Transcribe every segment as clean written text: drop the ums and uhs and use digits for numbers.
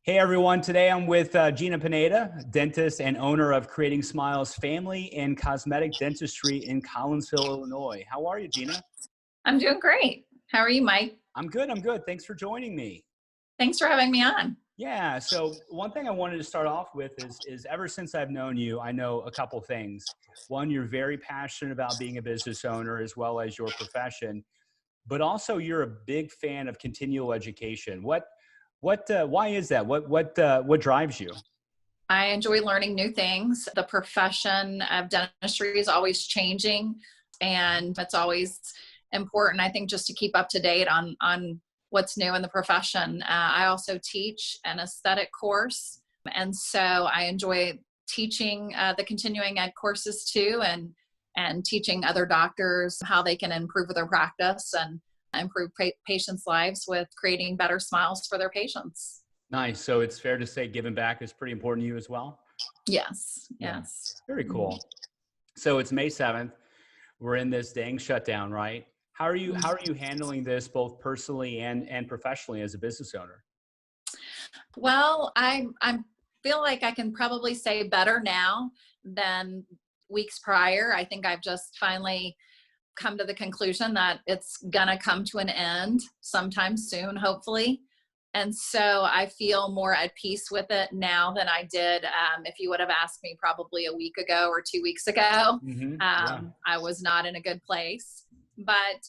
Hey everyone, today I'm with Gena Pineda, dentist and owner of Creating Smiles Family and Cosmetic Dentistry in Collinsville, Illinois. How are you, Gena? I'm doing great. How are you, Mike? I'm good, I'm good. Thanks for joining me. Thanks for having me on. Yeah, so one thing I wanted to start off with is ever since I've known you, I know a couple things. One, you're very passionate about being a business owner as well as your profession, but also you're a big fan of continual education. Why is that? What drives you? I enjoy learning new things. The profession of dentistry is always changing, and it's always important, I think, just to keep up to date on what's new in the profession. I also teach an aesthetic course, and so I enjoy teaching the continuing ed courses too, and teaching other doctors how they can improve their practice and improve patients' lives with creating better smiles for their patients. Nice. So it's fair to say giving back is pretty important to you as well? Yes. Yeah. Yes. Very cool. So it's May 7th. We're in this dang shutdown, right? How are you handling this both personally and professionally as a business owner? Well, I feel like I can probably say better now than weeks prior. I think I've just finally come to the conclusion that it's gonna come to an end sometime soon, hopefully. And so I feel more at peace with it now than I did if you would have asked me probably a week ago or 2 weeks ago. Yeah. I was not in a good place. But,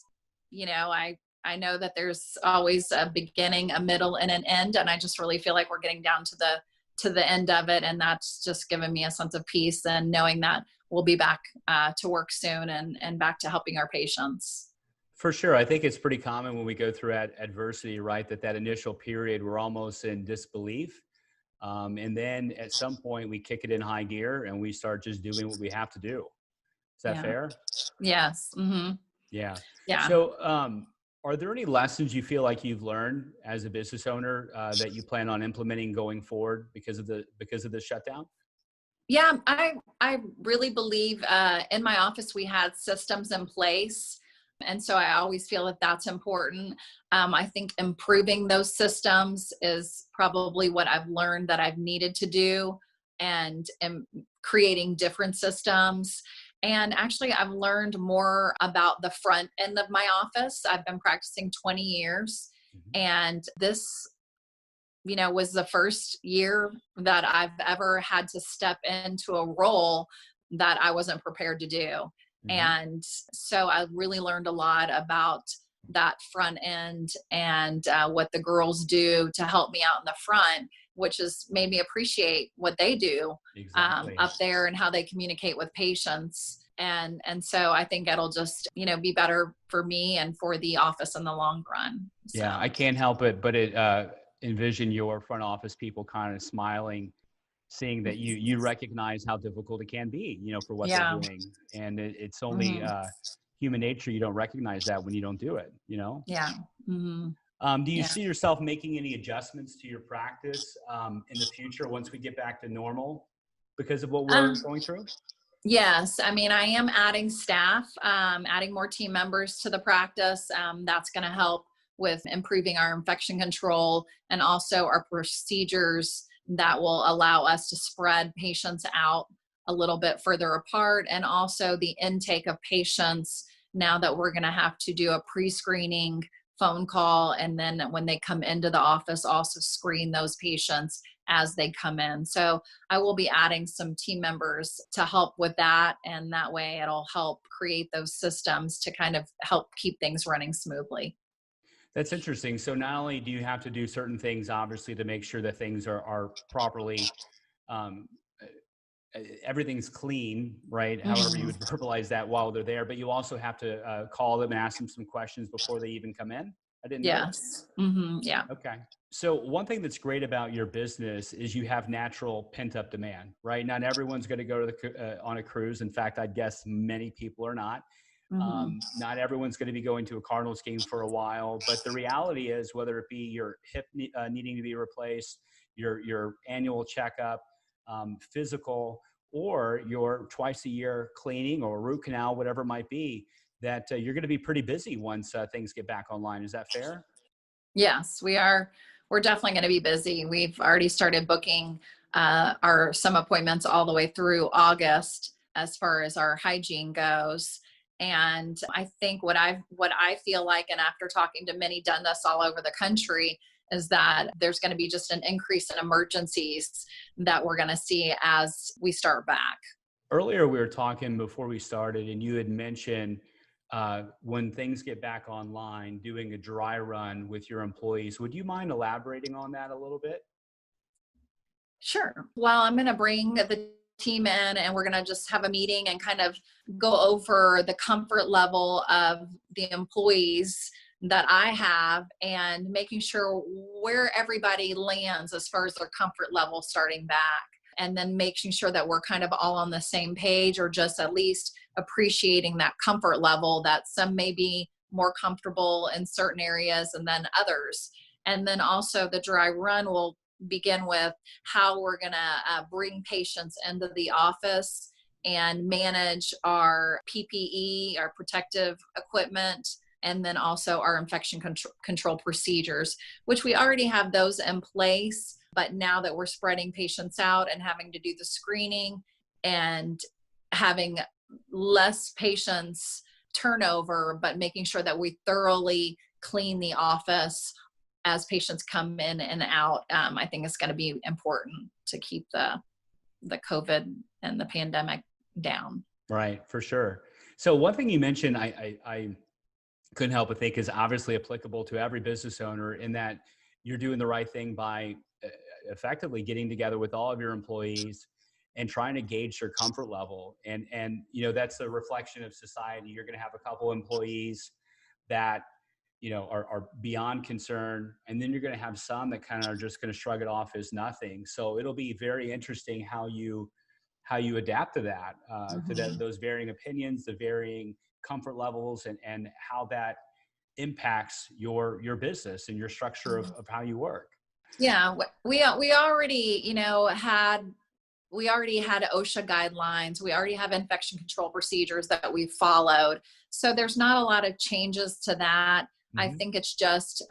I know that there's always a beginning, a middle, and an end. And I just really feel like we're getting down to the end of it. And that's just given me a sense of peace and knowing that we'll be back to work soon and back to helping our patients. For sure. I think it's pretty common when we go through adversity, right? That initial period, we're almost in disbelief. And then at some point we kick it in high gear and we start just doing what we have to do. Is that Yeah. fair? Yes. Mm-hmm. Yeah. Yeah. So, are there any lessons you feel like you've learned as a business owner that you plan on implementing going forward because of the shutdown? Yeah, I really believe in my office we had systems in place. And so I always feel that that's important. I think improving those systems is probably what I've learned that I've needed to do, and creating different systems. And actually, I've learned more about the front end of my office. I've been practicing 20 years, Mhm. and this was the first year that I've ever had to step into a role that I wasn't prepared to do. Mhm. And so I really learned a lot about that front end and what the girls do to help me out in the front, which has made me appreciate what they do Exactly. up there and how they communicate with patients. And so I think it'll just, be better for me and for the office in the long run. Yeah, So, I can't help it, but envision your front office people kind of smiling, seeing that you recognize how difficult it can be, for what they're yeah. doing, and it's only Mhm. human nature. You don't recognize that when you don't do it. Yeah. Hmm. Do you Yeah. see yourself making any adjustments to your practice in the future once we get back to normal because of what we're Um, going through? yes. I mean, I am adding staff, adding more team members to the practice. That's going to help with improving our infection control and also our procedures that will allow us to spread patients out a little bit further apart, and also the intake of patients now that we're going to have to do a pre-screening phone call, and then when they come into the office also screen those patients as they come in. So I will be adding some team members to help with that, and that way it'll help create those systems to kind of help keep things running smoothly. That's interesting. So not only do you have to do certain things, obviously, to make sure that things are properly, um, everything's clean, right? However you Mhm. would verbalize that while they're there, but you also have to call them and ask them some questions before they even come in. I didn't know that. Yes. Hmm. Yeah. Okay. So one thing that's great about your business is you have natural pent up demand, right? Not everyone's going to go to on a cruise. In fact, I'd guess many people are not. Hmm. Not everyone's going to be going to a Cardinals game for a while, but the reality is, whether it be your hip needing to be replaced, your annual checkup, physical, or your twice a year cleaning or root canal, whatever it might be, that you're going to be pretty busy once things get back online. Is that fair? Yes, we are. we're definitely going to be busy. We've already started booking some appointments all the way through August as far as our hygiene goes. And I think what I feel like, and after talking to many dentists all over the country, is that there's going to be just an increase in emergencies that we're going to see as we start back. Earlier, we were talking before we started, and you had mentioned when things get back online, doing a dry run with your employees. Would you mind elaborating on that a little bit? Sure. Well, I'm going to bring the team in and we're going to just have a meeting and kind of go over the comfort level of the employees that I have and making sure where everybody lands as far as their comfort level starting back. And then making sure that we're kind of all on the same page, or just at least appreciating that comfort level, that some may be more comfortable in certain areas and then others. And then also the dry run will begin with how we're going to bring patients into the office and manage our PPE, our protective equipment, and then also our infection control procedures, which we already have those in place. But now that we're spreading patients out and having to do the screening and having less patients turnover, but making sure that we thoroughly clean the office as patients come in and out, I think it's going to be important to keep the COVID and the pandemic down. Right, for sure. So one thing you mentioned, I couldn't help but think is obviously applicable to every business owner, in that you're doing the right thing by effectively getting together with all of your employees and trying to gauge their comfort level. And you know, that's a reflection of society. You're going to have a couple employees that, you know, are beyond concern. And then you're going to have some that kind of are just going to shrug it off as nothing. So it'll be very interesting how you adapt to that, those varying opinions, the varying comfort levels, and how that impacts your business and your structure of how you work. Yeah, we already, we already had OSHA guidelines. We already have infection control procedures that we've followed. So there's not a lot of changes to that. Mm-hmm. I think it's just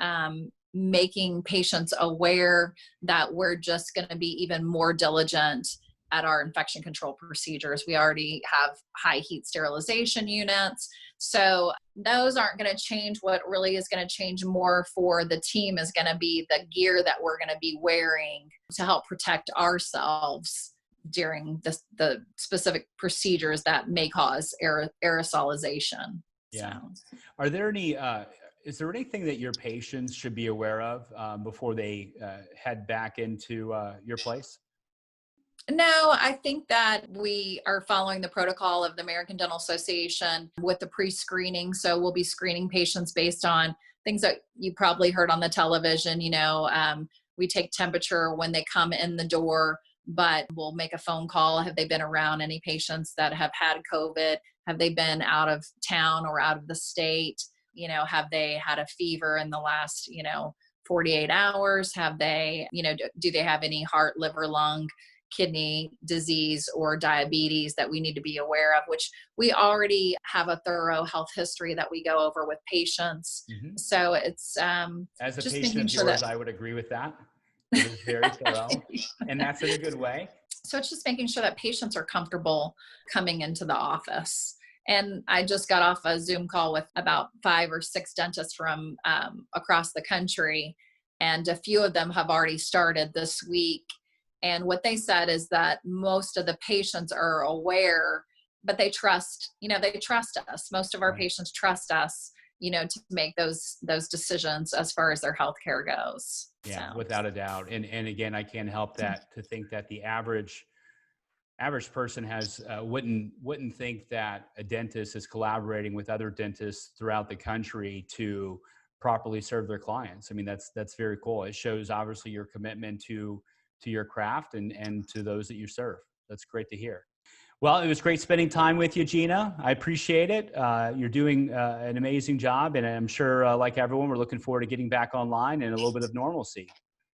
making patients aware that we're just going to be even more diligent at our infection control procedures. We already have high heat sterilization units. So those aren't going to change. What really is going to change more for the team is going to be the gear that we're going to be wearing to help protect ourselves during the specific procedures that may cause aerosolization. Yeah. So. Are there any, is there anything that your patients should be aware of before they head back into your place? No, I think that we are following the protocol of the American Dental Association with the pre-screening. So we'll be screening patients based on things that you probably heard on the television. We take temperature when they come in the door, but we'll make a phone call. Have they been around any patients that have had COVID? Have they been out of town or out of the state? Have they had a fever in the last, 48 hours? Have they, do they have any heart, liver, lung, kidney disease or diabetes that we need to be aware of, which we already have a thorough health history that we go over with patients. Mm-hmm. So it's as a patient of yours, I would agree with that. It is very thorough, and that's in a good way. So it's just making sure that patients are comfortable coming into the office. And I just got off a Zoom call with about 5 or 6 dentists from across the country, and a few of them have already started this week. And what they said is that most of the patients are aware, but they trust us. Most of our patients trust us, to make those decisions as far as their healthcare goes. Yeah, so. Without a doubt. And again, I can't help to think that the average person wouldn't think that a dentist is collaborating with other dentists throughout the country to properly serve their clients. I mean, that's very cool. It shows obviously your commitment to your craft and to those that you serve. That's great to hear. Well, it was great spending time with you, Gena. I appreciate it. You're doing an amazing job, and I'm sure, like everyone, we're looking forward to getting back online and a little bit of normalcy.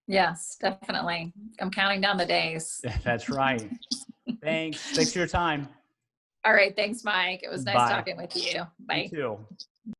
Yes, definitely. I'm counting down the days. That's right. Thanks for your time. All right. Thanks, Mike. It was nice talking with you. Bye. You too.